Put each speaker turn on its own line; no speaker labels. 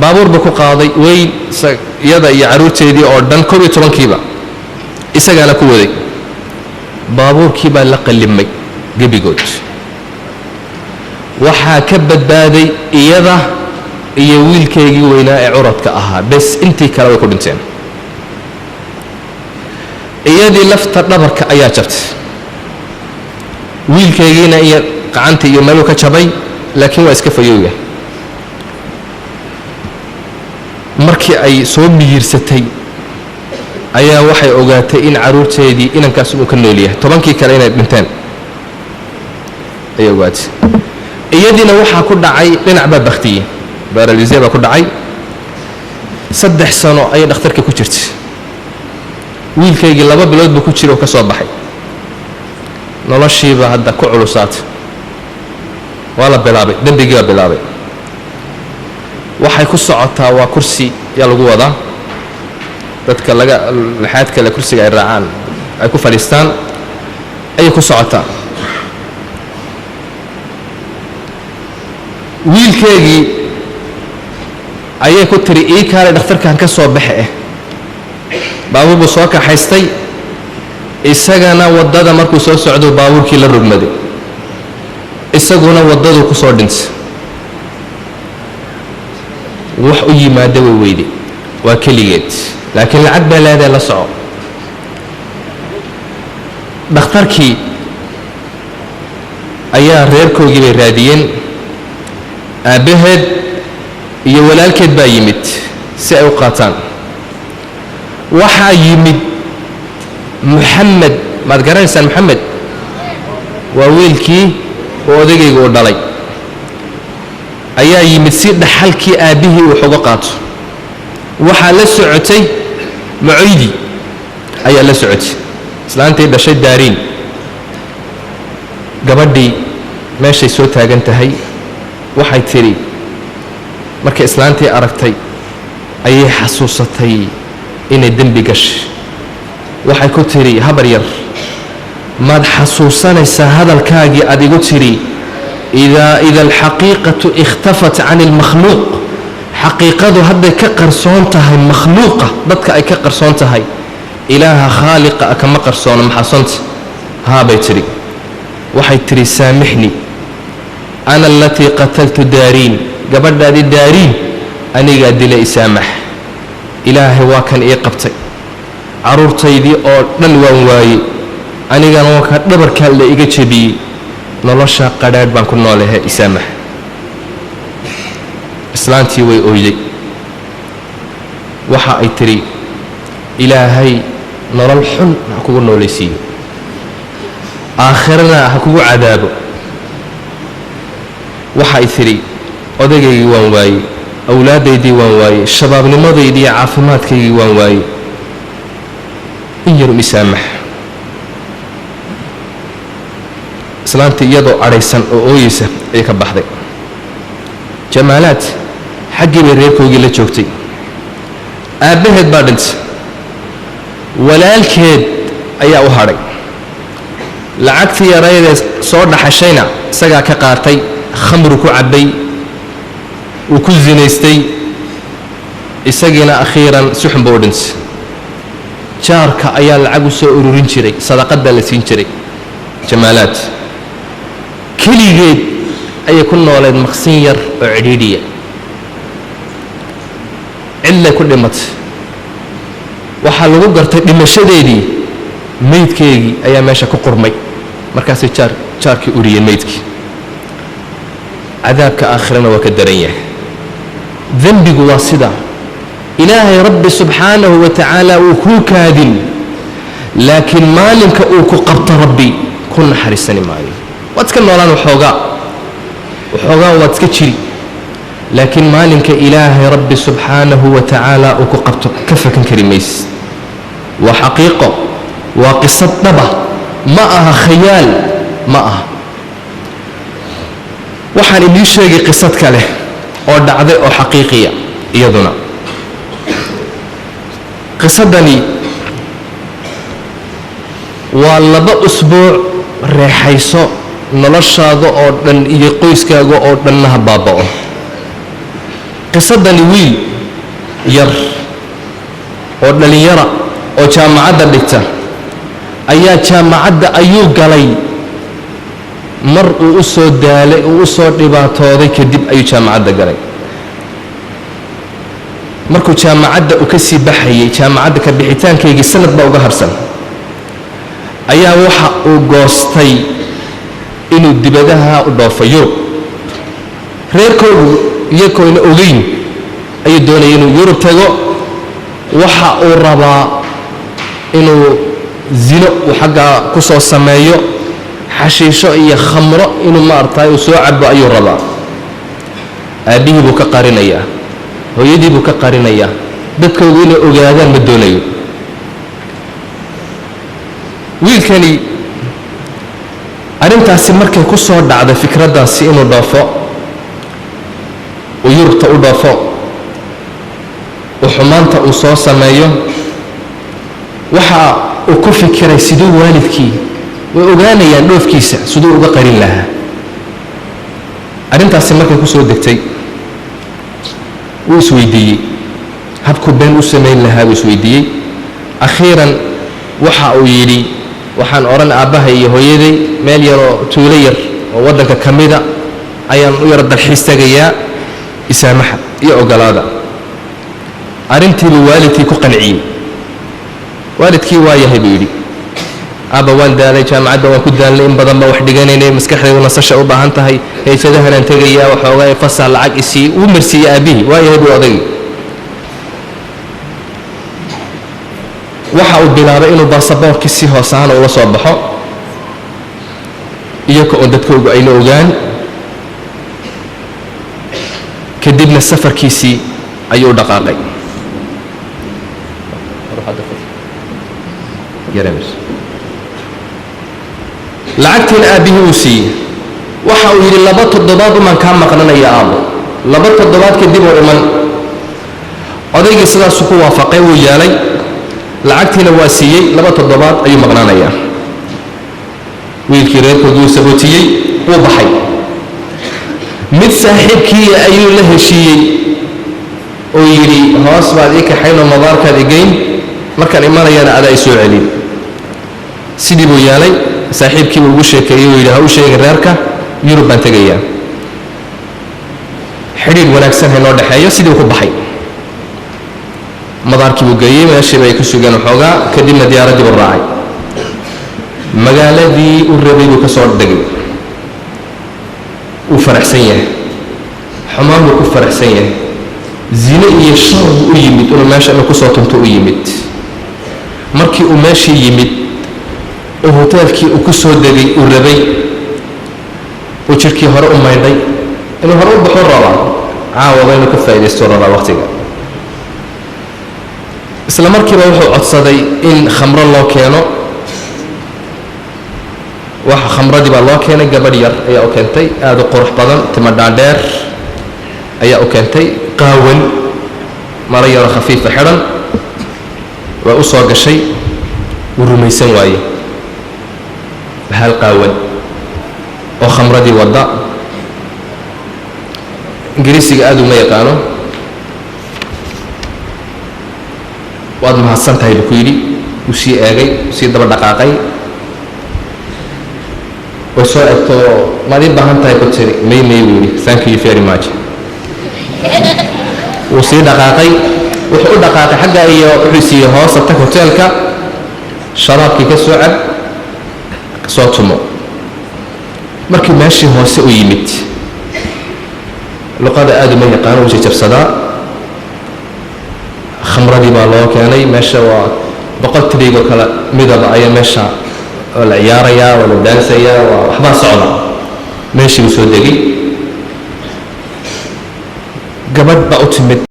baabuur buu ku qaaday weyn iyada iyo caruurteedii oo dhan 11kiiba isagaana ku waday baabuurkii baa la qallimay gebigood waxaa ka badbaaday iyada iyo wiilkeygii weynaa ee curadka ahaa bes intii kale way ku dhinteen iyadii lafta dhabarka ayaa jabtay wiilkeygiina iyo gacanta iyo meeluu ka jabay laakiin waa iska fayowya markii ay soo miyirsatay ayaa waxay ogaatay in caruurteedii inankaas uu ka nool yahay 10kii kale inay dhinteen ay ogaatay iyadiina waxaa ku dhacay dhinac baa baktiyey baralise baa ku dhacay 3 sano ayay dhakhtarka ku jirtay wiilkaygii 2 bilood buu ku jiro ka soo baxay noloshiiba hadda ku culusaatay waa la bilaabay dembigii baa bilaabay waxay ku socotaa waa kursi yaa lagu wadaa dadka laxaad kale kursiga ay raacaan ay ku fadhiistaan ayay ku socotaa wiilkeygii ayay ku tiri ii kaale dhakhtarkan ka soo baxe baabuur buu soo kaxaystay isagana waddada markuu soo socdo baabuurkii la rogmaday isaguna waddaduu ku soo dhintay wax u yimaada way weyday waa keligeed laakiin lacag baa leedahay la soco dhakhtarkii ayaa reerkoogii bay raadiyeen aabbaheed iyo walaalkeed baa yimid si ay u qaataan waxaa yimid محمد ما تقرأنسان محمد وويلكي وأوديجي ودلي أيا يمسير دحالكي أبيه وحقوقاته وحال سعتي معيدي أيا لا سعتي سلانتي دشيد دارين قبدي ماشي صوتها جنتهي وحي تري مركي سلانتي أركتي أي حسوستي إن الدم بقش waxay ku tiri habar yar maad xasuusanaysaa hadalkaagii aad igu tiri ida alxaqiiqatu ikhtafat can almakhluuq xaqiiqadu hadday ka qarsoon tahay makhluuqa dadka ay ka qarsoon tahay ilaaha khaaliqa kama qarsoono maxasanta haabay tiri waxay tiri saamixni ana alatii qataltu daariin gabadhaadii daariin anigaa dila isaamax ilaahay waa kan ii qabtay caruurtaydii oo dhan waan waayey anigana waa ka dhabarkaa la iga jebiyey nolosha qadhaadh baan ku noolahay isaamax islaantii way ooyday waxa ay tiri ilaahay nolol xun ha kugu noolaysiiyo aakhirana ha kugu cadaabo waxa ay tiri odaygii waan waayey awlaadaydii waan waayey shabaabnimadaydii iyo caafimaadkaygii waan waayey in yar isaamax islaantii iyadoo cadhaysan oo ooyeysa ayay ka baxday jamaalaad xaggii bay reerkoogii la joogtay aabbaheed baa dhintay walaalkeed ayaa u hadhay lacagtii yaraydee soo dhaxashayna isagaa ka qaatay khamru ku cabbay uu ku zinaystay isagiina akhiiran si xun buu u dhintay jaarka ayaa lacag u soo ururin jiray sadaqadaa la siin jiray jamaalaad keligeed ayay ku nooleed maqsin yar oo cidhiidhiya cillay ku dhimatay waxaa lagu gartay dhimashadeedii maydkeygii ayaa meesha ku qurmay markaasay jaarkii uriyeen maydkii cadaabka aakhirana waa ka daran yahay dembigu waa sidaa ilaahay rabbi subxaanahu wa tacaala uu kuu kaadin laakiin maalinka uu ku qabto rabbi ku naxariisani maayo waad iska noolaan waxoogaa waad iska jiri laakiin maalinka ilaahay rabbi subxaanahu wa tacaala uu ku qabto ka fakan kari mayse waa xaqiiqo waa qisad dhaba ma aha khayaal ma aha waxaan idiin sheegay qisad kale oo dhacday oo xaqiiqiya iyaduna qisadani waa 2 usbuuc reexayso noloshaada oo dhan iyo qoyskaaga oo dhanna ha baaba'o qisadani wiil yar oo dhalinyara oo jaamacadda dhigta ayaa jaamacadda ayuu galay mar uu u soo daalay uu u soo dhibaatooday kadib ayuu jaamacadda galay markuu jaamacadda u ka sii baxayay jaamacadda ka bixitaankaygii sanad baa uga harsan ayaa waxa uu goostay inuu dibadaha u dhoofo Yurub reerkoodu iyagoona ogeyn ayuu doonayay inuu Yurub tago waxa uu rabaa inuu zino uu xagga ku soo sameeyo xashiisho iyo khamro inuu maartay uu soo cabo ayuu rabaa aabihii buu ka qarinayaa hooyadii buu ka qarinayaa dadkoodu inay ogaadaan ma doonayo wiilkani arrintaasi markay ku soo dhacday fikraddaasi inuu dhoofo uu Yurubta u dhoofo uu xumaanta uu soo sameeyo waxa uu ku fikiray siduu waalidkii way ogaanayaan dhoofkiisa siduu uga qarin lahaa arrintaasi markay ku soo degtay wuu isweydiiyey habku been u samayn lahaa wuu isweydiiyey akhiiran waxa uu yidhi waxaan oran aabbahay iyo hooyaday meel yaroo tuulo yar oo waddanka ka mida ayaan u yar dalxiis tagayaa isaamaxa iyo ogolaada arrintiibuu waalidkii ku qanciyey waalidkii waa yahay buu yidhi aabba waan daalay jaamacadda waan ku daalnay in badan baa wax dhiganaynay maskaxdaydu nasasha u baahan tahay heysadahanaan tegayaa waxoogaa fasax lacag isii uu marsiiyey aabbihii waa yahay buu odagii waxa uu bilaabay inuu baasaboorkii si hoos ahaan ula soo baxo iyaga oo dadkoogu ayna ogaan kadibna safarkiisii ayuu u dhaqaaqay lacagtiina aabbihii uu siiyey waxa uu yidhi 2 toddobaad umaan kaa maqnanaya aabbo 2 toddobaad kadib oo iman odaygii sidaasuu ku waafaqay wuu yeelay lacagtiina waa siiyey 2 toddobaad ayuu maqnaanayaa wiilkii reerkooduu sabootiyey wuu baxay mid saaxiibkii ayuu la heshiiyey oo yidhi hoos baad ii kaxaynoo madaarkaad igayn markaan imanayana adaa i soo celin sidii buu yeelay saaxiibkii buu ugu sheekeeyey uu yidhi ha u sheegin reerka Yurub baan tegayaa xidhiidh wanaagsan haynoo dhexeeyo sidii ku baxay madaarkii buu geeyey meeshiiba ay ku sugeen waxoogaa kadibna diyaaraddii buu raacay magaaladii u rabay buu ka soo degay uu faraxsan yahay xumaan buu ku faraxsan yahay zine iyo shar buu u yimid inuu meesha inuu kusoo tunto u yimid markii uu meeshii yimid oo hoteelkii uu ku soo degay uu rabay uu jirkii hore u maydhay inuu hore u baxo rabaa caawaba inuu ka faa'iidaysto rabaa waqtiga isla markiiba wuxuu codsaday in khamro loo keeno waxa khamradii baa loo keenay gabadh yar ayaa u keentay aad u qurux badan timo dhaadheer ayaa u keentay qaawan maro yaro khafiifa xidhan waa u soo gashay wuu rumaysan waaye bahal qaawan oo khamradii wadda ingiriisiga aad uma yaqaano waad mahadsan tahay buu ku yidhi wuu sii eegay wuu sii daba dhaqaaqay way soo egto maad ii baahan tahay ku tiri may buu yidhi thank you very much wuu sii dhaqaaqay wuxuu u dhaqaaqay xagga iyo wuxuu siiyey hoosta tag hoteelka sharaabkii ka soo cab ka soo tumo markii meeshii hoose u yimid luqada aad uma yaqaano wuu jajabsadaa khamradii baa loo keenay meesha waa boqol tiriigoo kale midaba ayaa meesha oo la ciyaarayaa waa la daansayaa waa waxbaa socda meeshii buu soo degay gabadh baa u timid